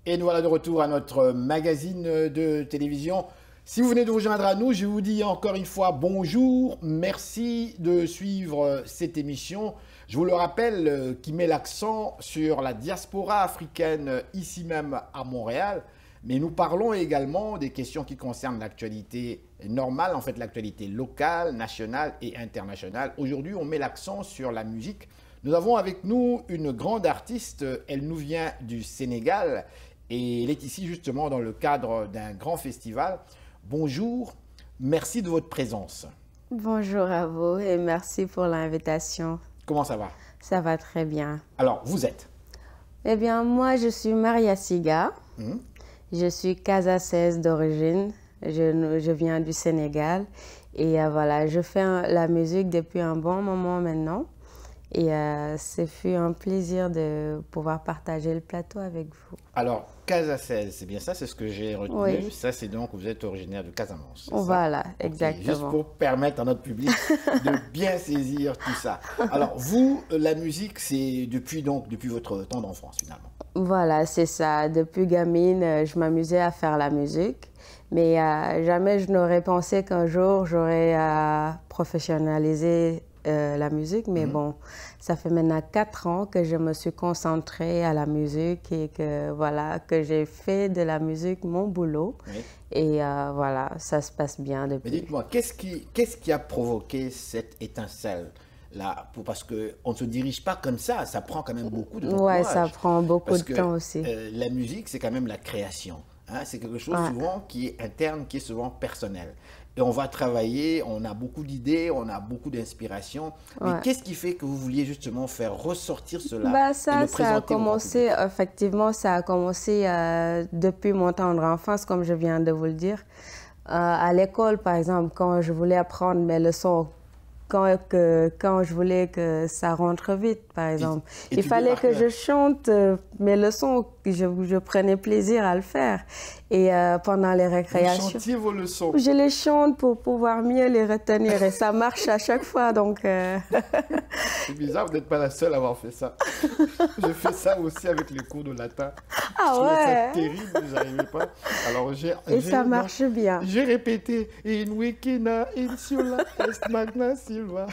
Et nous voilà de retour à notre magazine de télévision. Si vous venez de vous joindre à nous, je vous dis encore une fois bonjour. Merci de suivre cette émission. Je vous le rappelle, qui met l'accent sur la diaspora africaine ici même à Montréal. Mais nous parlons également des questions qui concernent l'actualité normale, en fait l'actualité locale, nationale et internationale. Aujourd'hui, on met l'accent sur la musique. Nous avons avec nous une grande artiste, elle nous vient du Sénégal et elle est ici justement dans le cadre d'un grand festival. Bonjour, merci de votre présence. Bonjour à vous et merci pour l'invitation. Comment ça va? Ça va très bien. Alors, vous êtes? Eh bien, moi, je suis Maria Siga. Je suis casaçaise d'origine. Je viens du Sénégal. Et voilà, je fais la musique depuis un bon moment maintenant. Et ce fut un plaisir de pouvoir partager le plateau avec vous. Alors, casaçaise, c'est bien ça, c'est ce que j'ai retenu. Oui. Ça, c'est donc, vous êtes originaire de Casamance. Voilà, okay. exactement. Juste pour permettre à notre public de bien saisir tout ça. Alors, vous, la musique, c'est depuis votre temps d'enfance, finalement. Voilà, c'est ça. Depuis gamine, je m'amusais à faire la musique. Mais jamais je n'aurais pensé qu'un jour, j'aurais professionnalisé la musique. Mais bon, ça fait maintenant 4 ans que je me suis concentrée à la musique et que, voilà, que j'ai fait de la musique mon boulot. Oui. Et voilà, ça se passe bien depuis. Mais dites-moi, qu'est-ce qui a provoqué cette étincelle là, parce qu'on ne se dirige pas comme ça prend quand même beaucoup de temps. Ouais, ça prend beaucoup de temps aussi. La musique, c'est quand même la création. Hein? C'est quelque chose souvent qui est interne, qui est souvent personnel. Et on va travailler, on a beaucoup d'idées, on a beaucoup d'inspiration. Mais qu'est-ce qui fait que vous vouliez justement faire ressortir cela ça a commencé, effectivement, ça a commencé depuis mon tendre enfance, comme je viens de vous le dire. À l'école, par exemple, quand je voulais apprendre mes leçons, quand je voulais que ça rentre vite, par exemple. Il fallait que je chante mes leçons, je prenais plaisir à le faire. Et pendant les récréations... Vous chantiez vos leçons? Je les chante pour pouvoir mieux les retenir et ça marche à chaque fois, donc... C'est bizarre, vous n'êtes pas la seule à avoir fait ça. Je fais ça aussi avec les cours de latin. Ah ouais? C'est terrible, je n'arrivais pas. Alors, et ça marche bien. J'ai répété « In wikina, insula, est magna silva ».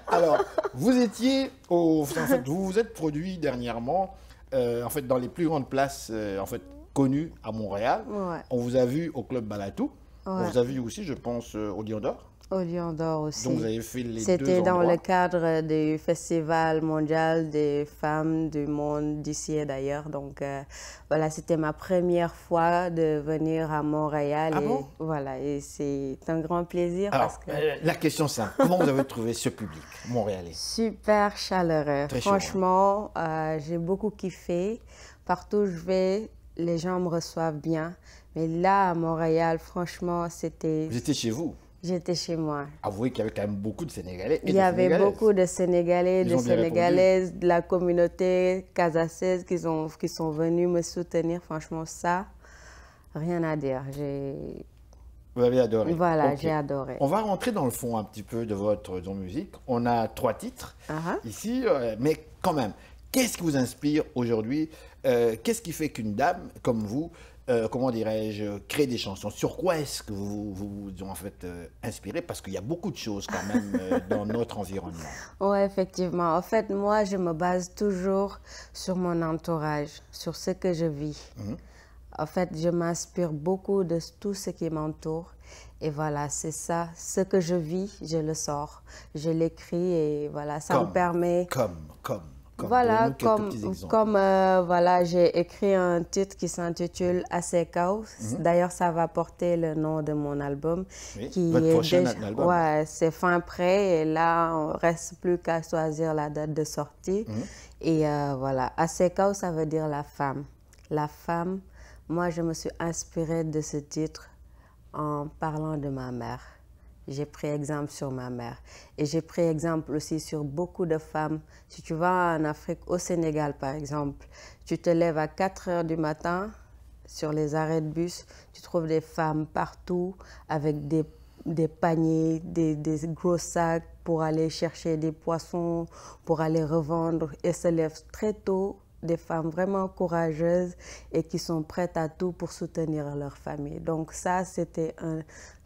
Alors, vous étiez, en fait, vous vous êtes produit dernièrement, en fait, dans les plus grandes places, en fait, connues à Montréal. Ouais. On vous a vu au Club Balatou. Ouais. On vous a vu aussi, je pense, au Lion d'Or. Au Lion d'Or aussi. Donc, vous avez fait les deux endroits. C'était dans le cadre du Festival mondial des femmes du monde d'ici et d'ailleurs. Donc, voilà, c'était ma première fois de venir à Montréal. Ah bon? Voilà, et c'est un grand plaisir. Alors, parce que... la question simple, comment vous avez trouvé ce public montréalais? Super chaleureux. Très franchement, j'ai beaucoup kiffé. Partout où je vais, les gens me reçoivent bien. Mais là, à Montréal, franchement, c'était... Vous étiez chez vous? J'étais chez moi. Avouez qu'il y avait quand même beaucoup de Sénégalais. Il y avait beaucoup de Sénégalais, de Sénégalaises, de la communauté casaçaise qui sont venus me soutenir. Franchement, ça, rien à dire. Vous avez adoré? Voilà, j'ai adoré. On va rentrer dans le fond un petit peu de votre musique. On a 3 titres ici, mais quand même, qu'est-ce qui vous inspire aujourd'hui? Qu'est-ce qui fait qu'une dame comme vous, comment dirais-je, crée des chansons? Sur quoi est-ce que vous en fait inspiré? Parce qu'il y a beaucoup de choses quand même dans notre environnement. Oui, effectivement. En fait, moi, je me base toujours sur mon entourage, sur ce que je vis. En fait, je m'inspire beaucoup de tout ce qui m'entoure. Et voilà, c'est ça. Ce que je vis, je le sors. Je l'écris et voilà, ça me permet... Voilà, voilà, j'ai écrit un titre qui s'intitule Asekao. D'ailleurs, ça va porter le nom de mon album. Oui, votre prochain album. Ouais, c'est fin prêt et là, on reste plus qu'à choisir la date de sortie. Et voilà, Asekao, ça veut dire la femme. La femme, moi, je me suis inspirée de ce titre en parlant de ma mère. J'ai pris exemple sur ma mère. Et j'ai pris exemple aussi sur beaucoup de femmes. Si tu vas en Afrique, au Sénégal par exemple, tu te lèves à 4 heures du matin sur les arrêts de bus, tu trouves des femmes partout avec des paniers, des gros sacs pour aller chercher des poissons, pour aller revendre. Elles se lèvent très tôt des femmes vraiment courageuses et qui sont prêtes à tout pour soutenir leur famille. Donc ça, c'était un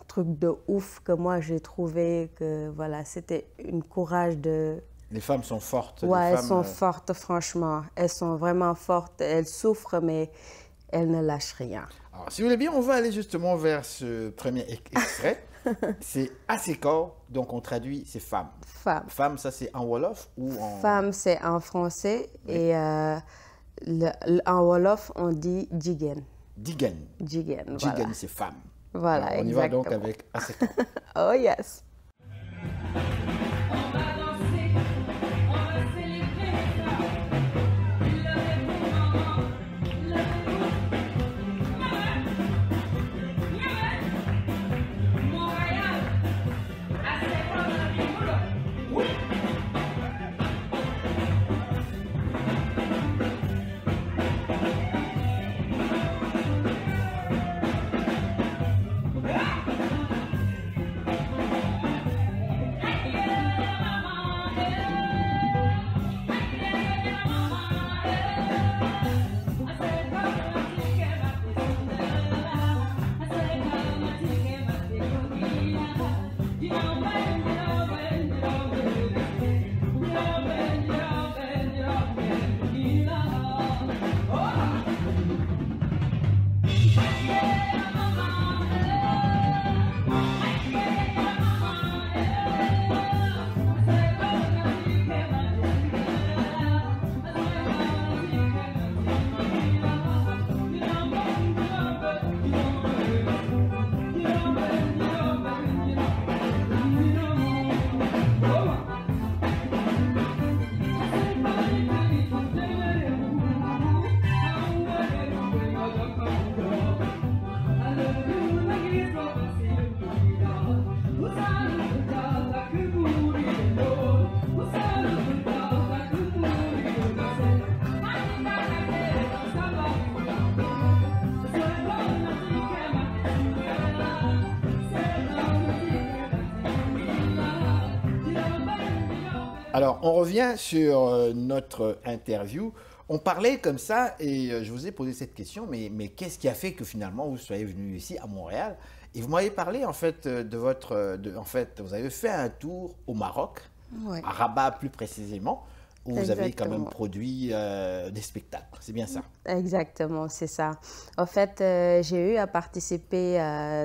truc de ouf que moi j'ai trouvé que voilà, c'était une courage de... Les femmes sont fortes. Ouais, les elles femmes, sont fortes, franchement. Elles sont vraiment fortes. Elles souffrent, mais elles ne lâchent rien. Alors, si vous voulez bien, on va aller justement vers ce premier extrait. C'est Aseko, donc on traduit, c'est femme. Femme. Femme, ça c'est en Wolof ou en... Femme, c'est en français. Oui. Et en Wolof, on dit jigen. Digen. Jigen, Digen, voilà. c'est femme. Voilà, Alors, on y va donc avec Aseko. Oh yes. Alors, on revient sur notre interview. On parlait comme ça et je vous ai posé cette question, mais qu'est-ce qui a fait que finalement vous soyez venu ici à Montréal? Et vous m'avez parlé en fait en fait, vous avez fait un tour au Maroc, Ouais. à Rabat plus précisément, où vous avez quand même Exactement. produit des spectacles. C'est bien ça? Exactement, c'est ça. En fait, j'ai eu à participer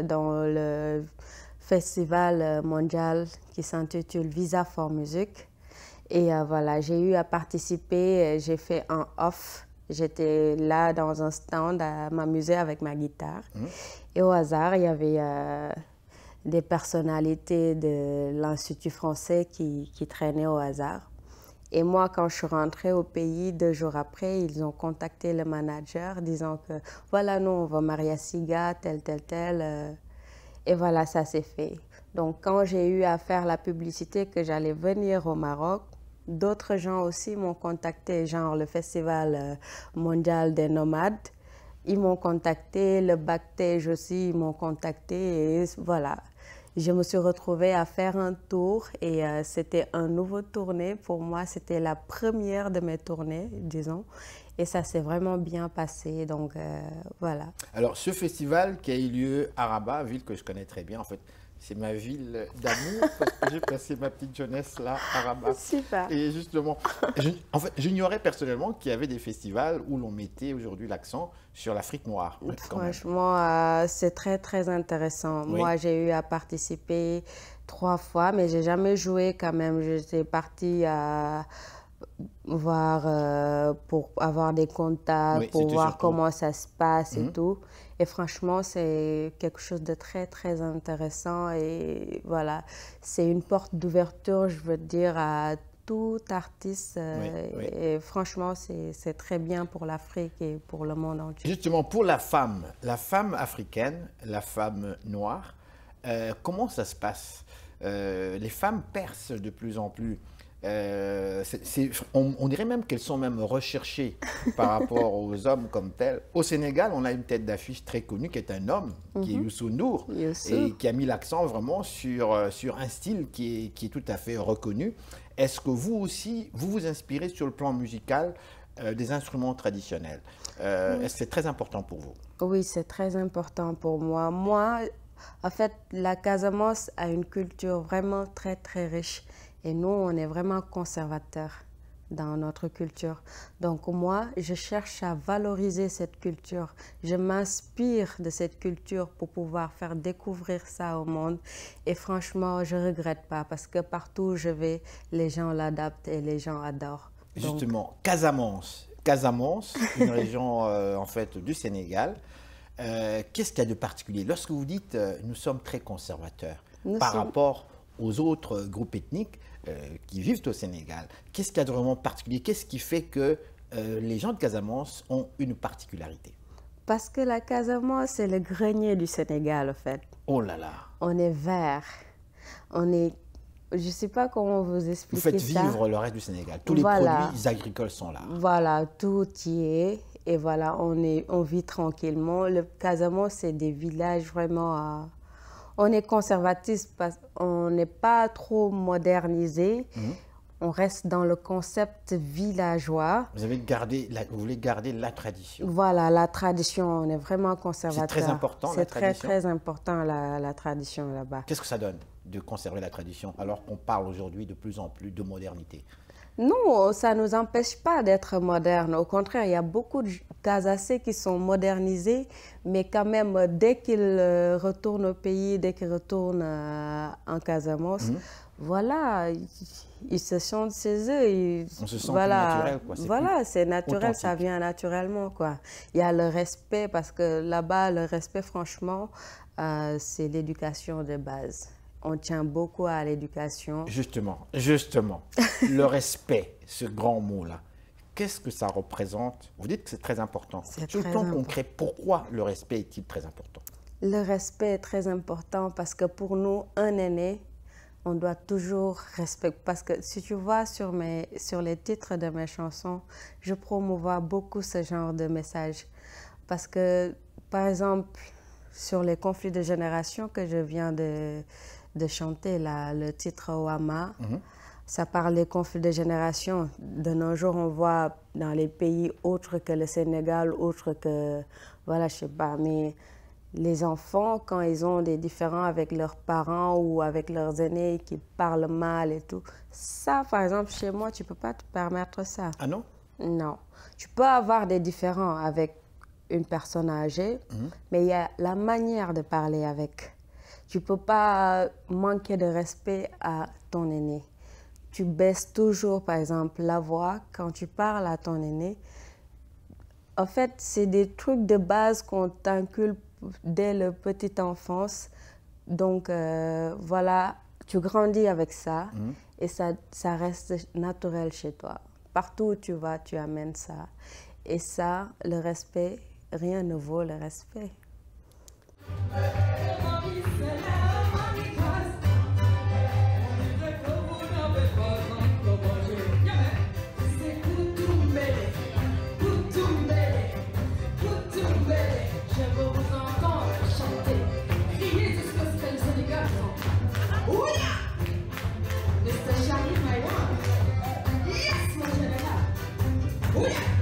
dans le festival mondial qui s'intitule Visa for Music. Et voilà, j'ai eu à participer, j'ai fait un off. J'étais là dans un stand à m'amuser avec ma guitare. Et au hasard, il y avait des personnalités de l'Institut français qui traînaient au hasard. Et moi, quand je suis rentrée au pays, 2 jours après, ils ont contacté le manager disant que voilà, nous, on va marier Siga, tel, tel, tel. Et voilà, ça s'est fait. Donc, quand j'ai eu à faire la publicité que j'allais venir au Maroc, d'autres gens aussi m'ont contacté, genre le Festival mondial des nomades. Ils m'ont contacté, le Backstage aussi, ils m'ont contacté. Et voilà, je me suis retrouvée à faire un tour et c'était un nouveau tournée. Pour moi, c'était la première de mes tournées, disons. Et ça s'est vraiment bien passé, donc voilà. Alors, ce festival qui a eu lieu à Rabat, ville que je connais très bien, en fait, c'est ma ville d'amour parce que j'ai passé ma petite jeunesse là à Rabat. Super. Et justement, en fait, j'ignorais personnellement qu'il y avait des festivals où l'on mettait aujourd'hui l'accent sur l'Afrique noire. Quand même. Franchement, c'est très, très intéressant. Oui. Moi, j'ai eu à participer 3 fois, mais j'ai jamais joué quand même. J'étais partie à voir pour avoir des contacts, Oui, pour c'était voir surtout- comment ça se passe et Mhm. tout. Et franchement, c'est quelque chose de très, très intéressant. Et voilà, c'est une porte d'ouverture, je veux dire, à tout artiste. Oui, oui. Et franchement, c'est très bien pour l'Afrique et pour le monde entier. Justement, pour la femme africaine, la femme noire, comment ça se passe? Les femmes percent de plus en plus. On dirait même qu'elles sont même recherchées par rapport aux hommes comme tels. Au Sénégal, on a une tête d'affiche très connue qui est un homme, qui est Youssou N'Dour, Youssou. et qui a mis l'accent vraiment sur un style qui est tout à fait reconnu. Est-ce que vous aussi, vous vous inspirez sur le plan musical des instruments traditionnels. Est-ce que c'est très important pour vous? Oui, c'est très important pour moi. Moi, en fait, la Casamance a une culture vraiment très, très riche. Et nous, on est vraiment conservateurs dans notre culture. Donc moi, je cherche à valoriser cette culture. Je m'inspire de cette culture pour pouvoir faire découvrir ça au monde. Et franchement, je ne regrette pas parce que partout où je vais, les gens l'adaptent et les gens adorent. Justement, Casamance, une région en fait du Sénégal. Qu'est-ce qu'il y a de particulier? Lorsque vous dites nous sommes très conservateurs par rapport aux autres groupes ethniques qui vivent au Sénégal, qu'est-ce qu'il y a de vraiment particulier? Qu'est-ce qui fait que les gens de Casamance ont une particularité? Parce que la Casamance, c'est le grenier du Sénégal, en fait. Oh là là! On est vert. On est... Je ne sais pas comment vous expliquer ça. Vous faites vivre le reste du Sénégal. Tous les produits agricoles sont là. Voilà, tout y est. Et voilà, on vit tranquillement. Le Casamance, c'est des villages vraiment... on est conservatif parce qu'on n'est pas trop modernisé. On reste dans le concept villageois. Vous voulez garder la tradition. Voilà, la tradition, on est vraiment conservateur. C'est très important, la tradition. C'est très, très important, la tradition là-bas. Qu'est-ce que ça donne de conserver la tradition alors qu'on parle aujourd'hui de plus en plus de modernité? Non, ça ne nous empêche pas d'être moderne. Au contraire, il y a beaucoup de Casacés qui sont modernisés, mais quand même, dès qu'ils retournent au pays, dès qu'ils retournent en Casamance, voilà, ils se sentent chez eux. On se sent naturel, quoi. Voilà, c'est naturel, ça vient naturellement, quoi. Il y a le respect, parce que là-bas, le respect, franchement, c'est l'éducation de base. On tient beaucoup à l'éducation. Justement, le respect, ce grand mot-là, qu'est-ce que ça représente? Vous dites que c'est très important. Sur le plan concret, pourquoi le respect est-il très important? Le respect est très important parce que pour nous, un aîné, on doit toujours respecter. Parce que si tu vois sur les titres de mes chansons, je promouvois beaucoup ce genre de message. Parce que, par exemple, sur les conflits de génération que je viens de chanter, là, le titre Wama, ça parle des conflits de génération. De nos jours, on voit dans les pays autres que le Sénégal, autres que, voilà, je sais pas, mais les enfants, quand ils ont des différends avec leurs parents ou avec leurs aînés qui parlent mal et tout, ça, par exemple, chez moi, tu peux pas te permettre ça. Ah non? Non. Tu peux avoir des différends avec une personne âgée, mais il y a la manière de parler avec. Tu ne peux pas manquer de respect à ton aîné. Tu baisses toujours, par exemple, la voix quand tu parles à ton aîné. En fait, c'est des trucs de base qu'on t'inculque dès la petite enfance. Donc, voilà, tu grandis avec ça et ça reste naturel chez toi. Partout où tu vas, tu amènes ça. Et ça, le respect, rien ne vaut le respect. Yes, mon général.